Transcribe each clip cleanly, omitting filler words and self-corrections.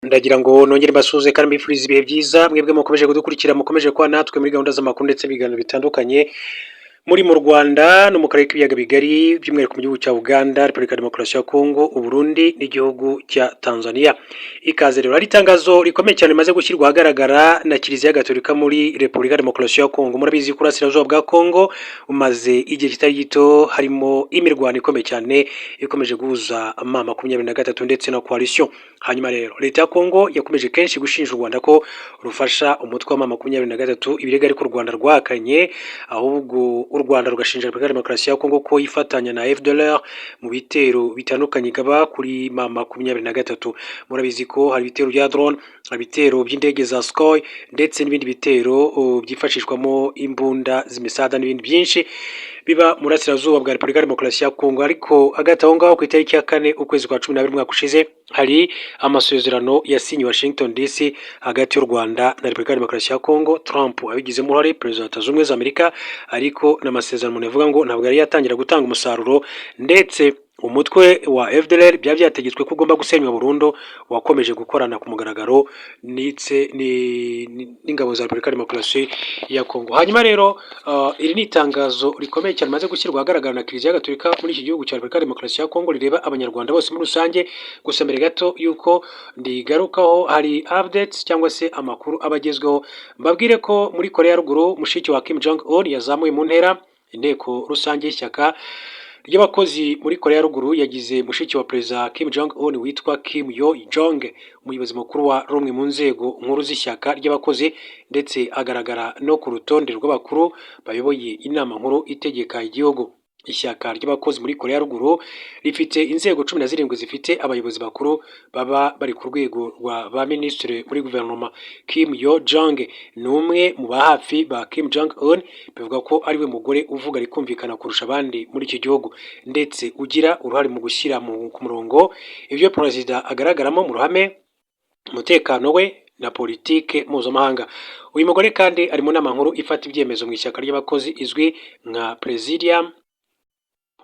Ndagira ngo nongere mbasuhuze kandi mbifurize ibihe byiza mwebwe mukomeje kudukurikira mukomeje kuba natwe muri gahunda z'amakuru ndetse n'ibiganiro bitandukanye muri mu Rwanda no mu karere k'ibiyaga bigari by'umwihariko mu gihugu cya Uganda, Repubulika ya Demokarasi ya Kongo, Uburundi n'igihugu cya Tanzania. Ikaze rero ari itangazo rikomeye cyane rimaze gushyirwa ahagaragara na Kiliziya Gatolika muri Repubulika ya Demokarasi ya Kongo. Murabizi ko urasirazuba bwa Kongo umaze igihe kitari gito harimo imirwano ikomeye cyane ikomeje guhuza M23 ndetse na coalition. Hanyuma rero leta ya Kongo yakomeje kenshi gushinja u Rwanda ko rufasha umutwe wa M23, ibirega ariko u Rwanda rwahakanye, ahubwo u Rwanda rugashinja Repubulika ya Demokarasi ya Kongo ko ifatanya na FDLR mu bitero bitandukanye gaba kuri M23. Murabizi ko hari ibitero bya drone, ibitero by'indege za Sukhoi ndetse n'ibindi bitero byifashishwamo imbunda z'imisada n'ibindi byinshi biba mu burasirazuba bwa Repubulika ya Demokarasi ya Kongo. Ariko hagati aho ngaho ku itariki ya 4 ukwezi kwa 12 umwaka ushize hari amasezerano yasinye Washington DC hagati y'u Rwanda na Repubulika ya Demokarasi ya Kongo. Trump abigizemo uruhare, perezida wa Leta Zunze Ubumwe za Amerika, ariko n'amasezerano navuga ngo ntabwo yari yatangira gutanga umusaruro, ndetse umutwe wa FDLR byaba byategetswe ko ugomba gusenywa burundu, wakomeje gukorana ku mugaragaro ndetse n'ingabo za Repubulika ya Demokarasi ya Kongo. Hanyuma rero iri ni itangazo rikomeye cyane maze gushyirwa ahagaragara na Kiliziya Gatolika muri iki gihugu cya Repubulika ya Demokarasi ya Kongo, rireba abanyarwanda bose muri rusange. Gusa mbere gato yuko ndigarukaho, hari updates cyangwa se amakuru abagezweho. Mbabwire ko muri Korea ya Ruguru mushiki wa Kim Jong Un yazamuye mu ntera. Inteko rusange y'ishyaka ry'abakozi muri Korea ya Ruguru yagize mushiki wa perezida Kim Jong Un witwa Kim Yo Jong umuyobozi mukuru wa rumwe mu nzego nkuru z'ishyaka ry'abakozi, ndetse agaragara no ku rutonde rw'abakuru bayoboye inama nkuru itegeka igihugu. Ishyaka ry'abakozi muri Korea ya Ruguru rifite inzego 17 zifite abayobozi bakuru baba bari ku rwego rwa ba minisitiri muri guverinoma. Kim Yo Jong ni umwe mu bahafi ba Kim Jong Un, bivuga ko ari we mugore uvuga rikumvikana kurusha abandi muri iki gihugu, ndetse ugira uruhare mu gushyira ku murongo ibyo perezida agaragaramo mu ruhame, umutekano we na politike mpuzamahanga. Uyu mugore kandi ari mu nama nkuru ifata ibyemezo mu ishyaka ry'abakozi izwi nka Presidium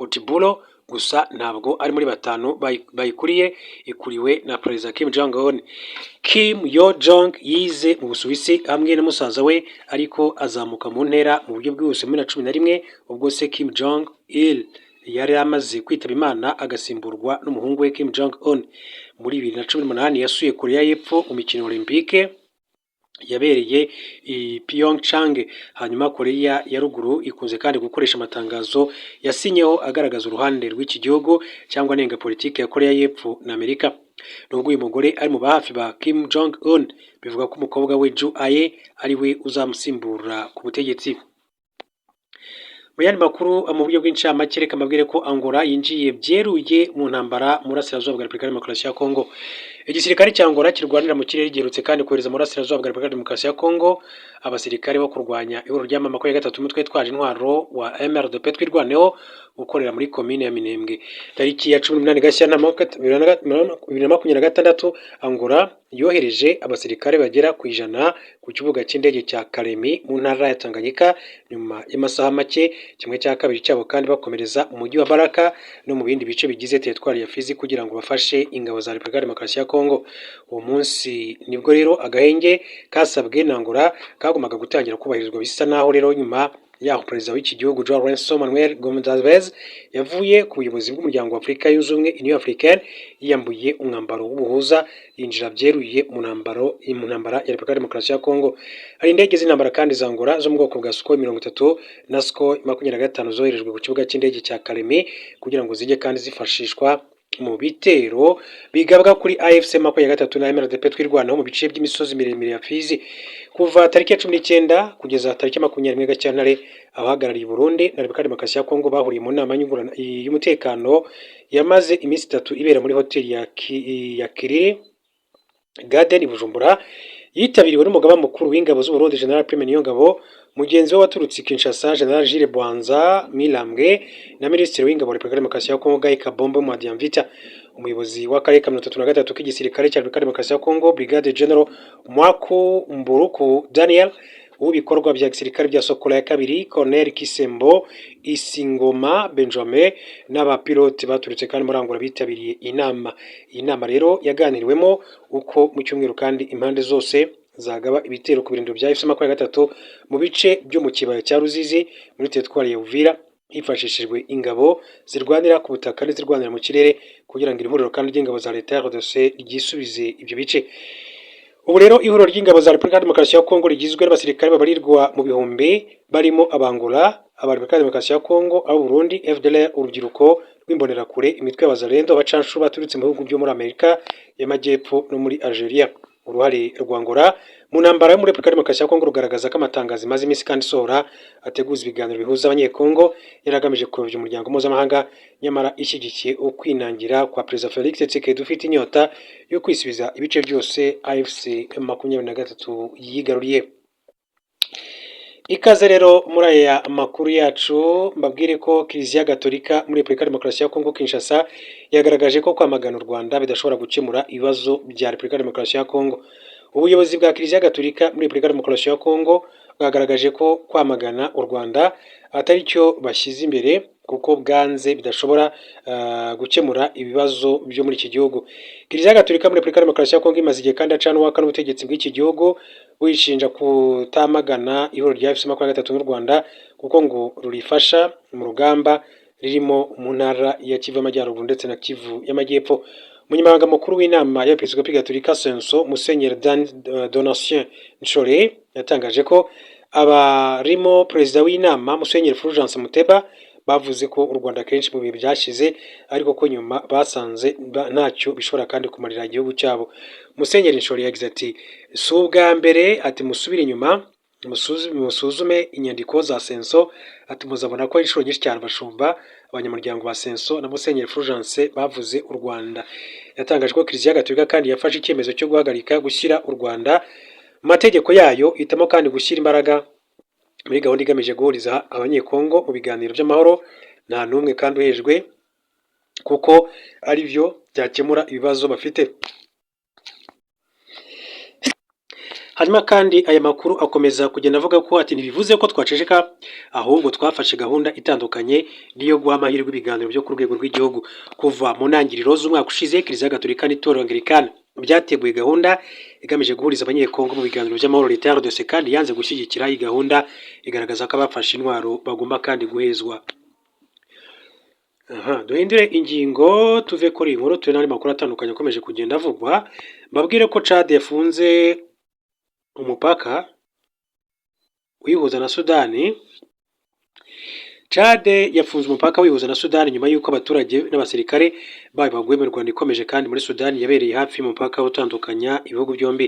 Politburo, gusa ntabwo ari muri batanu bayikuriye, ikuriwe na perezida Kim Jong Un. Kim Yo Jong yize mu Busuwisi hamwe na musaza we, ariko azamuka mu ntera mu buryo bwihuse muri 2011 ubwo se Kim Jong Il yari amaze kwitaba Imana agasimburwa n'umuhungu we Kim Jong Un. Muri 2018 yasuye Korea y'Epfo mu mikino Olympique yabereye i Pyeongchang. Hanyuma Korea ya Ruguru ikunze kandi gukoresha amatangazo yasinyeho agaragaza uruhande rw'iki gihugu cyangwa nenga politiki ya Korea y'Epfo na Amerika. Nubwo uyu mugore ari mu bahafi ba Kim Jong Un, bivuga ko umukobwa we Ju Aye ari we uzamusimbura ku butegetsi. Mu yandi makuru mu buryo bw'incamake, reka mbabwire ko Angola yinjiye byeruye mu ntambara mu burasirazuba bwa Repubulika ya Demokarasi ya Kongo. Igisirikare cya Angola kirwanira mu kirere giherutse kandi kohereza mu burasirazuba bwa Repubulika ya Demokarasi ya Kongo abasirikare bo kurwanya ihuriro rya M23 umutwe twaje intwaro wa MRDP twirwaneho gukorera muri komine ya Minembwe. Tariki ya 18 Gashyantare 2026 Angola yohereje abasirikare bagera ku 100 ku kibuga cy'indege cya Kalemi mu ntara ya Tanganyika. Nyuma y'amasaha make, kimwe cya kabiri cyabo kandi bakomereza mu mujyi wa Baraka no mu bindi bice bigize teritwari ya Fizi kugira ngo bafashe ingabo za Repubulika ya Demokarasi ya Kongo. Uwo munsi nibwo rero agahenge kasabwe na Angola kagumaga gutangira kubahirizwa, bisa naho rero nyuma yaho perezida w'iki gihugu Joao Lourenço Manuel Gomes yavuye ku buyobozi bw'umuryango wa Afurika yunze ubumwe Union Africaine, yiyambuye umwambaro w'ubuhuza yinjira byeruye mu ntambara ya Repubulika ya Demokarasi ya Kongo. Hari indege z'intambara kandi za Angola zo mu bwoko bwa Sukhoi 30 na Sukhoi 25 zoherejwe ku kibuga cy'indege cya Kalemi kugira ngo zijye kandi zifashishwa mu bitero bigabwa kuri AFC 23 na MRDP twirwanaho mu bice by'imisozi miremire ya Fizi. Kuva tariki ya 19 kugeza tariki ya 21 Gashyantare, abahagarariye Burundi na Repubulika ya Demokarasi ya Kongo bahuriye mu nama y'umutekano yamaze iminsi 3 ibera muri hoteli ya Kiriri Garden i Bujumbura, yitabiriwe n'umugaba mukuru w'ingabo z'u Burundi General Prime Niyongabo, mugenzi we waturutse Kinshasa General Gilles Bwanza Milambwe, na Minisitiri w'ingabo wa Repubulika ya Demokarasi ya Kongo Guy Kabombo Mwadiamvita. Umuyobozi w'akarere ka 33 k'igisirikare cya Repubulika ya Demokarasi ya Kongo Brigade General Mwako Mburuku Daniel w'ibikorwa bya gisirikare bya Sokola ya kabiri Colonel Kisembo Isingoma Benjamin n'abapilote baturutse kandi muri Angola bitabiriye inama. Iyi nama rero yaganiriwemo uko mu cyumweru kandi impande zose zagaba ibitero ku birindiro bya FC23 mu bice byo mu kibaya cya Ruzizi muri teritwari ya Uvira hifashishijwe ingabo zirwanira ku butaka n'izirwanira mu kirere kugira ngo ihuriro kandi ry'ingabo za leta ya RDC ryisubize ibyo bice. Ubu rero ihuriro ry'ingabo za Repubulika ya Demokarasi ya Kongo rigizwe n'abasirikare babarirwa mu bihumbi barimo Abangola, aba Repubulika ya Demokarasi ya Kongo, abo Burundi, FDLR, urubyiruko rw'imbonerakure, imitwe y'abazalendo, abacanshu baturutse mu bihugu byo muri Amerika y'Amajyepfo no muri Algeria. Uruhare rwa Angola mu ntambara yo muri Repubulika ya Demokarasi ya Kongo rugaragaza ko amatangazo imaze iminsi kandi isohora ateguza ibiganiro bihuza abanyekongo yaragamije kuyobya umuryango mpuzamahanga, nyamara ishyigikiye ukwinangira kwa Perezida Felix Tshisekedi ufite inyota yo kwisubiza ibice byose AFC M23 yigaruriye. Ikaze rero muri aya makuru yacu, mbabwire ko Kiliziya Gatolika muri Repubulika ya Demokarasi ya Kongo Kinshasa yagaragaje ko kwamagana u Rwanda bidashobora gukemura ibibazo bya Repubulika ya Demokarasi ya Kongo. Ubuyobozi bwa Kiliziya Gatolika muri Repubulika ya Demokarasi ya Kongo bwagaragaje ko kwamagana u Rwanda atari cyo bashyize imbere kuko bwanze bidashobora gukemura ibibazo byo muri iki gihugu. Kiliziya Gatolika muri Repubulika ya Demokarasi ya Kongo imaze igihe kandi acana uwaka n'ubutegetsi bw'iki gihugu wishinja kutamagana ihuriro rya FC23 n'u Rwanda kuko ngo rurifasha mu rugamba ririmo mu ntara ya Kivu y'Amajyaruguru ndetse na Kivu y'Amajyepfo. Umunyamabanga mukuru w'inama y'Abepiskopi Gatolika Senso Musenyeri Donatien Nshore yatangaje ko abarimo perezida w'inama Musenyeri Fulgence Muteba bavuze ko u Rwanda kenshi mu bihe byashize ariko ko nyuma basanze ntacyo bishobora kandi kumarira igihugu cyabo. Musenyeri Nshore yagize ati si ubwa mbere ati musubire inyuma musuzume inyandiko za Senso ati muzabona ko inshuro nyinshi cyane abashumba abanyamuryango ba Senso na Musenyeri Fulgence bavuze u Rwanda. Yatangaje ko Kiliziya Gatolika kandi yafashe icyemezo cyo guhagarika gushyira u Rwanda mu mategeko yayo, itamo kandi gushyira imbaraga muri gahunda igamije guhuriza abanyekongo mu biganiro by'amahoro, nta n'umwe kandi uhejwe kuko ari byo byakemura ibibazo bafite. Hanyuma kandi aya makuru akomeza kugenda avuga ko ati ntibivuze ko twaceceka, ahubwo twafashe gahunda itandukanye niyo guha amahirwe ibiganiro byo ku rwego rw'igihugu. Kuva mu ntangiriro z'umwaka ushize Kiliziya Gatolika n'itorero Anglikani byateguye gahunda igamije guhuriza abanyekongo mu biganiro by'amahoro. Leta ya RDC kandi yanze gushyigikira iyi gahunda, igaragaza ko abafashe intwaro bagomba kandi guhezwa. Duhindure ingingo tuve kuri inkuru turi n'andi makuru atandukanye akomeje kugenda avugwa. Mbabwire ko Chad yafunze umupaka wihuza na Sudani. Chad yafunze umupaka wihuza na Sudani nyuma y'uko abaturage n'abasirikare bayo baguye mu Rwanda ikomeje kandi muri Sudani yabereye hafi y'umupaka utandukanya ibihugu byombi.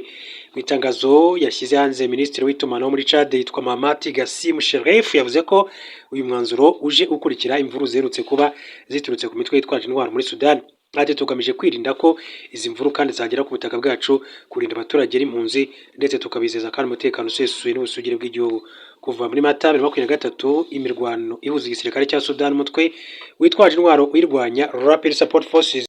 Mu itangazo yashyize hanze Minisitiri w'itumanaho muri Chad yitwa Mamati Gassim Sherif yavuze ko uyu mwanzuro uje ukurikira imvuru zerutse kuba ziturutse ku mitwe yitwaje intwaro muri Sudani. Ati tugamije kwirinda ko izi mvuru kandi zagera ku butaka bwacu, kurinda abaturage n'impunzi ndetse tukabizeza kandi umutekano usesuye n'ubusugire bw'igihugu. Kuva muri Mata 2023 imirwano ihuza igisirikare cya Sudani umutwe witwaje intwaro uyirwanya Rapid Support Forces